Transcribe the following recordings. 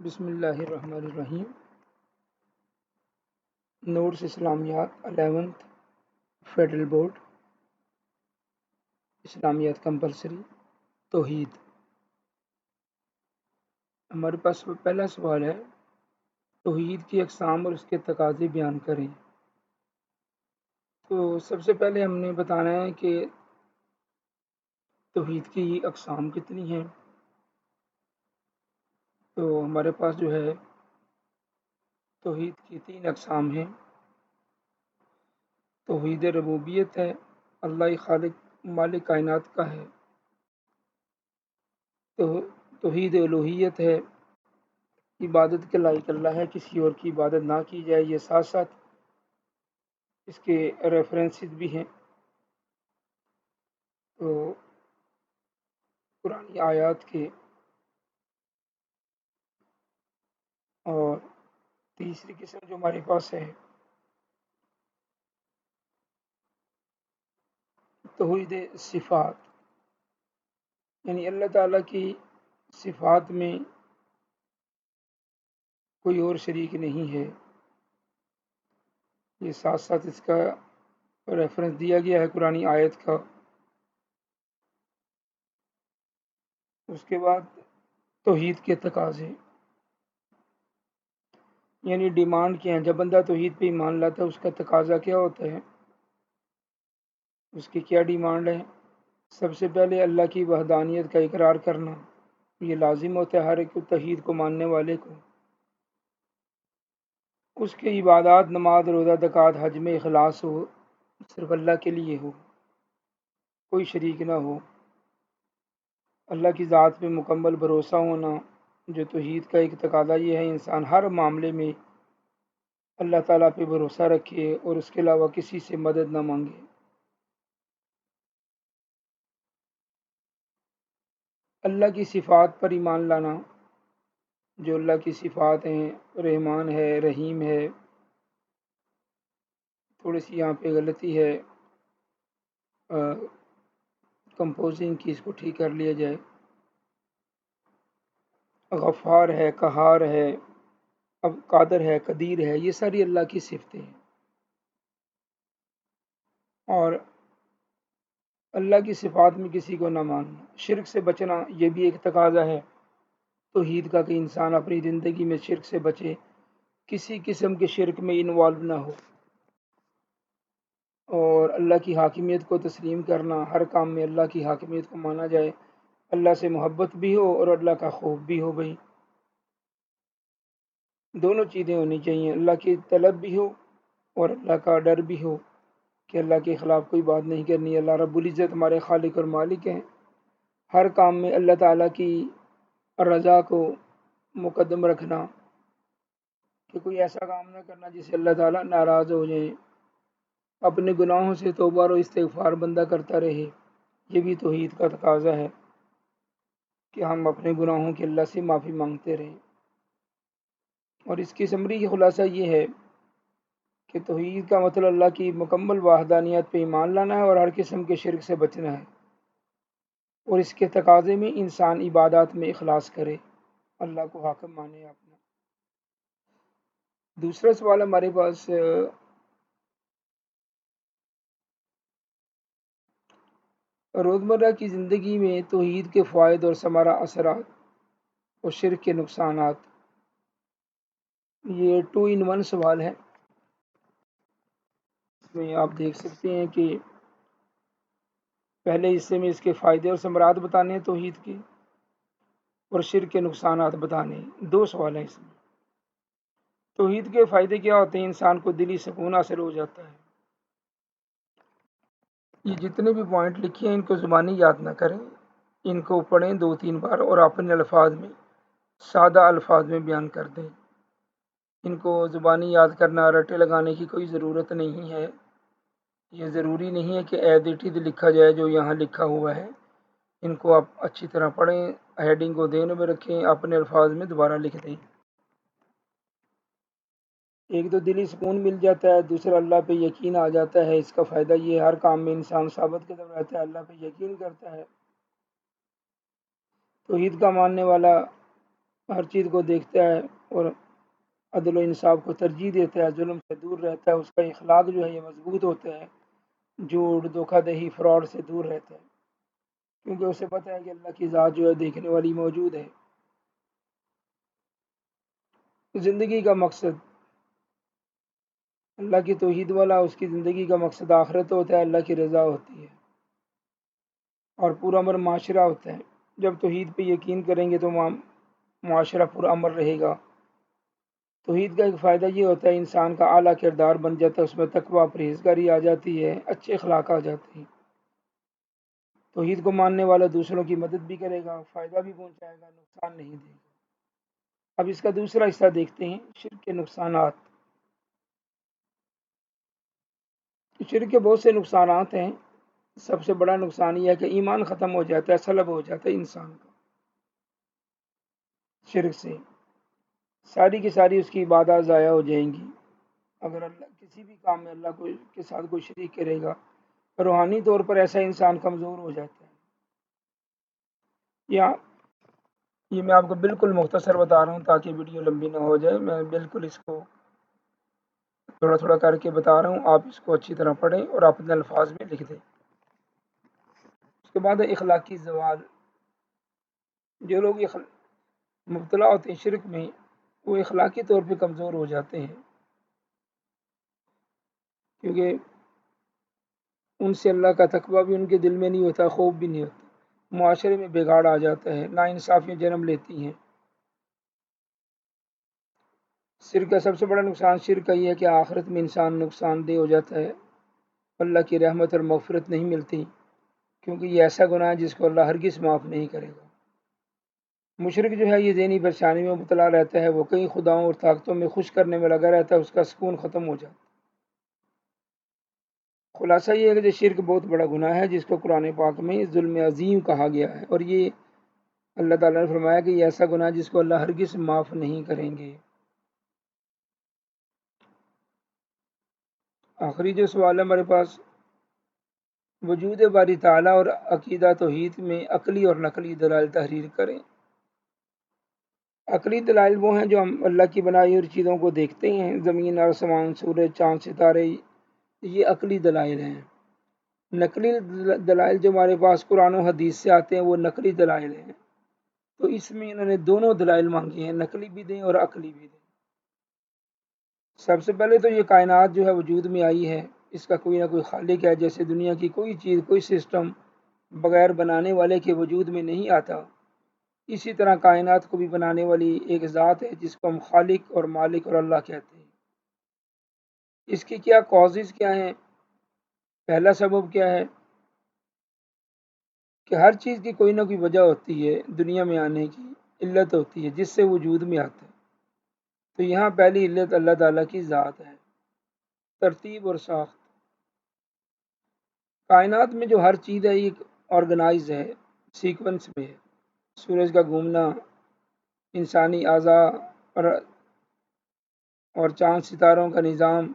بسم اللہ الرحمن الرحیم۔ نوٹس اسلامیات 11th فیڈرل بورڈ، اسلامیات کمپلسری، توحید۔ ہمارے پاس پہلا سوال ہے، توحید کی اقسام اور اس کے تقاضے بیان کریں۔ تو سب سے پہلے ہم نے بتانا ہے کہ توحید کی اقسام کتنی ہیں۔ تو ہمارے پاس جو ہے توحید کی 3 اقسام ہیں۔ توحید ربوبیت ہے، اللہ خالق مالک کائنات کا ہے۔ توحید الوہیت ہے، عبادت کے لائق اللہ ہے، کسی اور کی عبادت نہ کی جائے۔ یہ ساتھ ساتھ اس کے ریفرنسز بھی ہیں، تو قرآنی آیات کے۔ اور تیسری قسم جو ہمارے پاس ہے توحید صفات، یعنی اللہ تعالیٰ کی صفات میں کوئی اور شریک نہیں ہے۔ یہ ساتھ ساتھ اس کا ریفرنس دیا گیا ہے قرآنی آیت کا۔ اس کے بعد توحید کے تقاضے، یعنی ڈیمانڈ کیا ہے۔ جب بندہ توحید پہ ایمان لاتا ہے اس کا تقاضا کیا ہوتا ہے، اس کی کیا ڈیمانڈ ہے؟ سب سے پہلے اللہ کی وحدانیت کا اقرار کرنا، یہ لازم ہوتا ہے ہر ایک توحید کو ماننے والے کو۔ اس کے عبادات، نماز، روزہ، زکوٰۃ، حج میں اخلاص ہو، صرف اللہ کے لیے ہو، کوئی شریک نہ ہو۔ اللہ کی ذات پہ مکمل بھروسہ ہونا، جو توحید کا ایک تقاضا یہ ہے انسان ہر معاملے میں اللہ تعالیٰ پہ بھروسہ رکھے اور اس کے علاوہ کسی سے مدد نہ مانگے۔ اللہ کی صفات پر ایمان لانا، جو اللہ کی صفات ہیں، رحمان ہے، رحیم ہے۔ تھوڑی سی یہاں پہ غلطی ہے، کمپوزنگ کی، اس کو ٹھیک کر لیا جائے۔ غفار ہے، قہار ہے، اب قادر ہے، قدیر ہے، یہ ساری اللہ کی صفتیں ہیں۔ اور اللہ کی صفات میں کسی کو نہ ماننا، شرک سے بچنا، یہ بھی ایک تقاضا ہے توحید کا کہ انسان اپنی زندگی میں شرک سے بچے، کسی قسم کے شرک میں انوالو نہ ہو۔ اور اللہ کی حاکمیت کو تسلیم کرنا، ہر کام میں اللہ کی حاکمیت کو مانا جائے، اللہ سے محبت بھی ہو اور اللہ کا خوف بھی ہو۔ بھائی دونوں چیزیں ہونی چاہیے، اللہ کی طلب بھی ہو اور اللہ کا ڈر بھی ہو کہ اللہ کے خلاف کوئی بات نہیں کرنی۔ اللہ رب العزت ہمارے خالق اور مالک ہیں، ہر کام میں اللہ تعالیٰ کی رضا کو مقدم رکھنا، کہ کوئی ایسا کام نہ کرنا جس سے اللہ تعالیٰ ناراض ہو جائیں۔ اپنے گناہوں سے توبہ و استغفار بندہ کرتا رہے، یہ بھی توحید کا تقاضا ہے کہ ہم اپنے گناہوں کے اللہ سے معافی مانگتے رہیں۔ اور اس کی سمری کی خلاصہ یہ ہے کہ توحید کا مطلب اللہ کی مکمل وحدانیت پہ ایمان لانا ہے اور ہر قسم کے شرک سے بچنا ہے، اور اس کے تقاضے میں انسان عبادات میں اخلاص کرے، اللہ کو حاکم مانے اپنا۔ دوسرا سوال ہمارے پاس، روزمرہ کی زندگی میں توحید کے فوائد اور ثمرہ اثرات اور شرک کے نقصانات، یہ 2 in 1 سوال ہے۔ اس میں آپ دیکھ سکتے ہیں کہ پہلے حصے میں اس کے فائدے اور ثمرات بتانے ہیں توحید کے، اور شرک کے نقصانات بتانے ہیں۔ 2 سوال ہیں اس میں۔ توحید کے فائدے کیا ہوتے ہیں؟ انسان کو دلی سکون حاصل ہو جاتا ہے۔ یہ جتنے بھی پوائنٹ لکھے ہیں ان کو زبانی یاد نہ کریں، ان کو پڑھیں 2-3 بار اور اپنے الفاظ میں، سادہ الفاظ میں بیان کر دیں۔ ان کو زبانی یاد کرنا، رٹے لگانے کی کوئی ضرورت نہیں ہے۔ یہ ضروری نہیں ہے کہ ایز اٹ از لکھا جائے جو یہاں لکھا ہوا ہے۔ ان کو آپ اچھی طرح پڑھیں، ہیڈنگ کو ذہن میں رکھیں، اپنے الفاظ میں دوبارہ لکھ دیں۔ ایک تو دلی سکون مل جاتا ہے، دوسرا اللہ پہ یقین آ جاتا ہے۔ اس کا فائدہ یہ ہے ہر کام میں انسان ثابت قدم رہتا ہے، اللہ پہ یقین کرتا ہے۔ توحید کا ماننے والا ہر چیز کو دیکھتا ہے اور عدل و انصاف کو ترجیح دیتا ہے، ظلم سے دور رہتا ہے، اس کا اخلاق جو ہے یہ مضبوط ہوتا ہے، جھوٹ دھوکہ دہی فراڈ سے دور رہتا ہے، کیونکہ اسے پتہ ہے کہ اللہ کی ذات جو ہے دیکھنے والی موجود ہے۔ زندگی کا مقصد اللہ کی توحید والا، اس کی زندگی کا مقصد آخرت ہوتا ہے، اللہ کی رضا ہوتی ہے اور پورا امر معاشرہ ہوتا ہے۔ جب توحید پہ یقین کریں گے تو معاشرہ پورا امر رہے گا۔ توحید کا ایک فائدہ یہ ہوتا ہے انسان کا اعلیٰ کردار بن جاتا ہے، اس میں تقویٰ پرہیزگاری آ جاتی ہے، اچھے اخلاق آ جاتے ہیں۔ توحید کو ماننے والا دوسروں کی مدد بھی کرے گا، فائدہ بھی پہنچائے گا، نقصان نہیں دے گا۔ اب اس کا دوسرا حصہ دیکھتے ہیں، شرک کے نقصانات۔ شرک کے بہت سے نقصانات ہیں۔ سب سے بڑا نقصان یہ ہے کہ ایمان ختم ہو جاتا ہے، سلب ہو جاتا ہے انسان کا شرک سے، ساری کی ساری اس کی عبادات ضائع ہو جائیں گی۔ اگر اللہ کسی بھی کام میں اللہ کو کے ساتھ کوئی شریک کرے گا، روحانی طور پر ایسا انسان کمزور ہو جاتا ہے۔ یا یہ میں آپ کو بالکل مختصر بتا رہا ہوں تاکہ ویڈیو لمبی نہ ہو جائے، میں بالکل اس کو تھوڑا تھوڑا کر کے بتا رہا ہوں، آپ اس کو اچھی طرح پڑھیں اور اپنے الفاظ میں لکھ دیں۔ اس کے بعد اخلاقی زوال۔ جو لوگ مبتلا ہوتے ہیں شرک میں، وہ اخلاقی طور پہ کمزور ہو جاتے ہیں، کیونکہ ان سے اللہ کا تقویٰ بھی ان کے دل میں نہیں ہوتا، خوف بھی نہیں ہوتا، معاشرے میں بگاڑ آ جاتا ہے، ناانصافیاں جنم لیتی ہیں۔ شرک کا سب سے بڑا نقصان شرک کا یہ ہے کہ آخرت میں انسان نقصان دہ ہو جاتا ہے، اللہ کی رحمت اور مغفرت نہیں ملتی، کیونکہ یہ ایسا گناہ ہے جس کو اللہ ہرگز معاف نہیں کرے گا۔ مشرک جو ہے یہ ذہنی پریشانی میں مبتلا رہتا ہے، وہ کئی خداؤں اور طاقتوں میں خوش کرنے میں لگا رہتا ہے، اس کا سکون ختم ہو جاتا ہے۔ خلاصہ یہ ہے کہ شرک بہت بڑا گناہ ہے جس کو قرآن پاک میں ظلم عظیم کہا گیا ہے، اور یہ اللہ تعالیٰ نے فرمایا کہ یہ ایسا گناہ ہے جس کو اللہ ہرگز معاف نہیں کریں گے۔ آخری جو سوال ہے ہمارے پاس، وجود باری تعالیٰ اور عقیدہ توحید میں عقلی اور نقلی دلائل تحریر کریں۔ عقلی دلائل وہ ہیں جو ہم اللہ کی بنائی ہوئی چیزوں کو دیکھتے ہیں، زمین آسمان سورج چاند ستارے، یہ عقلی دلائل ہیں۔ نقلی دلائل جو ہمارے پاس قرآن و حدیث سے آتے ہیں وہ نقلی دلائل ہیں، تو اس میں انہوں نے دونوں دلائل مانگے ہیں، نقلی بھی دیں اور عقلی بھی دیں۔ سب سے پہلے تو یہ کائنات جو ہے وجود میں آئی ہے، اس کا کوئی نہ کوئی خالق ہے، جیسے دنیا کی کوئی چیز کوئی سسٹم بغیر بنانے والے کے وجود میں نہیں آتا، اسی طرح کائنات کو بھی بنانے والی ایک ذات ہے جس کو ہم خالق اور مالک اور اللہ کہتے ہیں۔ اس کی کیا کازز کیا ہیں؟ پہلا سبب کیا ہے کہ ہر چیز کی کوئی نہ کوئی وجہ ہوتی ہے، دنیا میں آنے کی علت ہوتی ہے جس سے وجود میں آتا ہے۔ تو یہاں پہلی علت اللہ تعالیٰ کی ذات ہے، ترتیب اور ساخت۔ کائنات میں جو ہر چیز ہے ایک آرگنائز ہے، سیکونس میں ہے، سورج کا گھومنا، انسانی اعضاء اور چاند ستاروں کا نظام،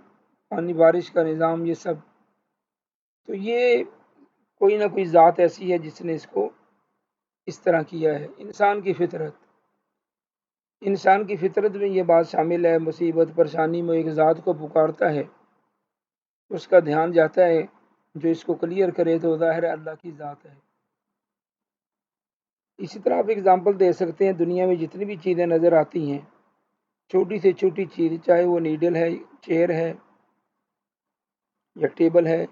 پانی بارش کا نظام، یہ سب تو یہ کوئی نہ کوئی ذات ایسی ہے جس نے اس کو اس طرح کیا ہے۔ انسان کی فطرت میں یہ بات شامل ہے، مصیبت پریشانی میں ایک ذات کو پکارتا ہے، اس کا دھیان جاتا ہے، جو اس کو کلیئر کرے تو ظاہر ہے اللہ کی ذات ہے۔ اسی طرح آپ اگزامپل دے سکتے ہیں، دنیا میں جتنی بھی چیزیں نظر آتی ہیں، چھوٹی سے چھوٹی چیز، چاہے وہ نیڈل ہے، چیئر ہے یا ٹیبل ہے،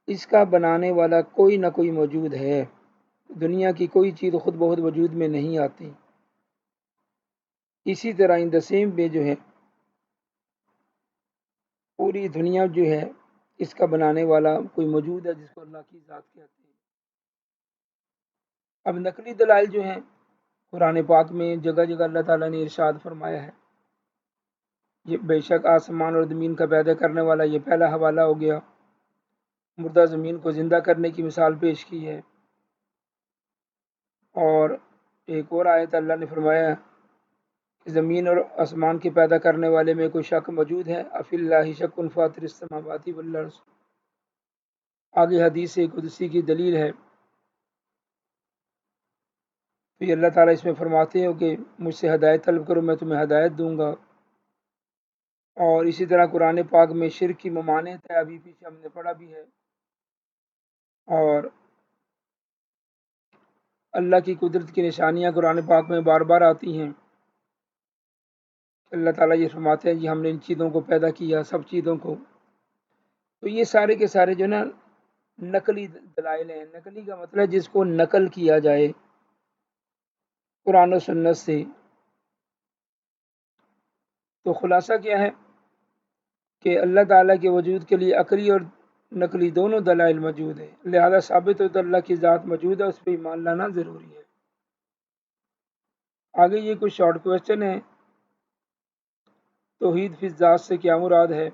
اس کا بنانے والا کوئی نہ کوئی موجود ہے۔ دنیا کی کوئی چیز خود بخود وجود میں نہیں آتی۔ اسی طرح ان دا سیم وے جو ہے پوری دنیا جو ہے اس کا بنانے والا کوئی موجود ہے جس کو اللہ کی ذات کہتے ہیں۔ اب نقلی دلائل جو ہیں، قرآن پاک میں جگہ جگہ اللہ تعالیٰ نے ارشاد فرمایا ہے، یہ بے شک آسمان اور زمین کا پیدا کرنے والا، یہ پہلا حوالہ ہو گیا۔ مردہ زمین کو زندہ کرنے کی مثال پیش کی ہے، اور ایک اور آیت اللہ نے فرمایا کہ زمین اور آسمان کے پیدا کرنے والے میں کوئی شک موجود ہے، افی اللہ شک فاطر السماوات والارض۔ آگے حدیث قدسی کی دلیل ہے تو یہ اللہ تعالیٰ اس میں فرماتے ہو کہ مجھ سے ہدایت طلب کرو، میں تمہیں ہدایت دوں گا۔ اور اسی طرح قرآن پاک میں شرک کی ممانعت ہے، ابھی پیچھے ہم نے پڑھا بھی ہے۔ اور اللہ کی قدرت کی نشانیاں قرآن پاک میں بار بار آتی ہیں۔ اللہ تعالیٰ یہ فرماتے ہیں جی ہم نے ان چیزوں کو پیدا کیا، سب چیزوں کو۔ تو یہ سارے کے سارے جو نا نقلی دلائل ہیں۔ نقلی کا مطلب جس کو نقل کیا جائے قرآن و سنت سے۔ تو خلاصہ کیا ہے کہ اللہ تعالیٰ کے وجود کے لیے عقلی اور نقلی دونوں دلائل موجود ہیں، لہذا ثابت ہو تو اللہ کی ذات موجود ہے، اس پہ ایمان لانا ضروری ہے۔ آگے یہ کچھ شارٹ کویسچن ہیں۔ توحید فی الذات سے کیا مراد ہے؟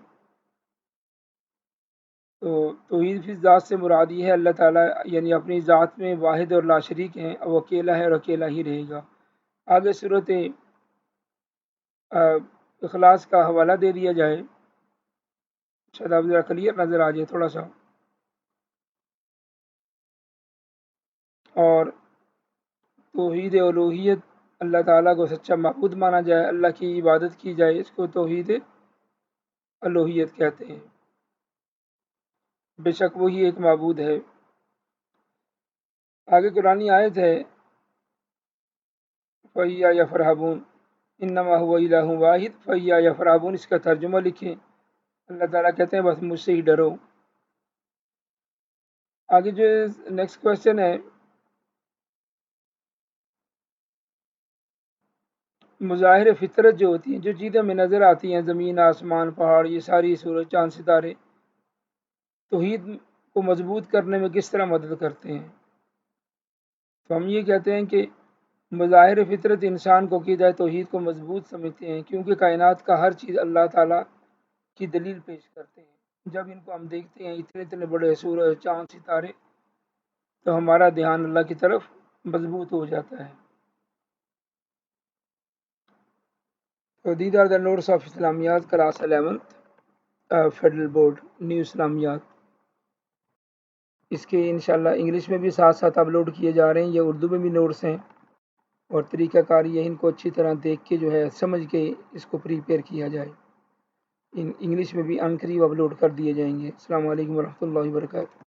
تو توحید فی الذات سے مراد یہ ہے اللہ تعالیٰ یعنی اپنی ذات میں واحد اور لا شریک ہیں، وہ اکیلا ہے اور اکیلا ہی رہے گا۔ آگے صورت اخلاص کا حوالہ دے دیا جائے، شاید آپ ذرا کلیئر نظر آ جائے تھوڑا سا۔ اور توحید الوہیت، اللہ تعالیٰ کو سچا معبود مانا جائے، اللہ کی عبادت کی جائے، اس کو توحید الوہیت کہتے ہیں۔ بے شک وہی ایک معبود ہے۔ آگے قرآنی آیت ہے فَإِيَّايَ يَفْرَحُونَ اِنَّمَا هُوَ إِلَٰهٌ وَاحِدٌ فَإِيَّايَ يَفْرَحُونَ، اس کا ترجمہ لکھیں۔ اللہ تعالیٰ کہتے ہیں بس مجھ سے ہی ڈرو۔ آگے جو نیکسٹ کویسچن ہے، مظاہر فطرت جو ہوتی ہیں، جو چیزیں میں نظر آتی ہیں، زمین، آسمان، پہاڑ، یہ ساری سورج، چاند، ستارے، توحید کو مضبوط کرنے میں کس طرح مدد کرتے ہیں؟ تو ہم یہ کہتے ہیں کہ مظاہر فطرت انسان کو عقیدہ توحید کو مضبوط سمجھتے ہیں، کیونکہ کائنات کا ہر چیز اللہ تعالیٰ کی دلیل پیش کرتے ہیں۔ جب ان کو ہم دیکھتے ہیں اتنے اتنے بڑے سورج، چاند، ستارے، تو ہمارا دھیان اللہ کی طرف مضبوط ہو جاتا ہے۔ تو these are the notes of اسلامیات کلاس 11 فیڈرل بورڈ نیو اسلامیات۔ اس کے انشاءاللہ انگلش میں بھی ساتھ ساتھ اپلوڈ کیے جا رہے ہیں، یہ اردو میں بھی نوٹس ہیں، اور طریقہ کار یہ ان کو اچھی طرح دیکھ کے جو ہے سمجھ کے اس کو پریپیئر کیا جائے۔ انگلش میں بھی ان قریب اپلوڈ کر دیے جائیں گے۔ السلام علیکم ورحمۃ اللہ وبرکاتہ۔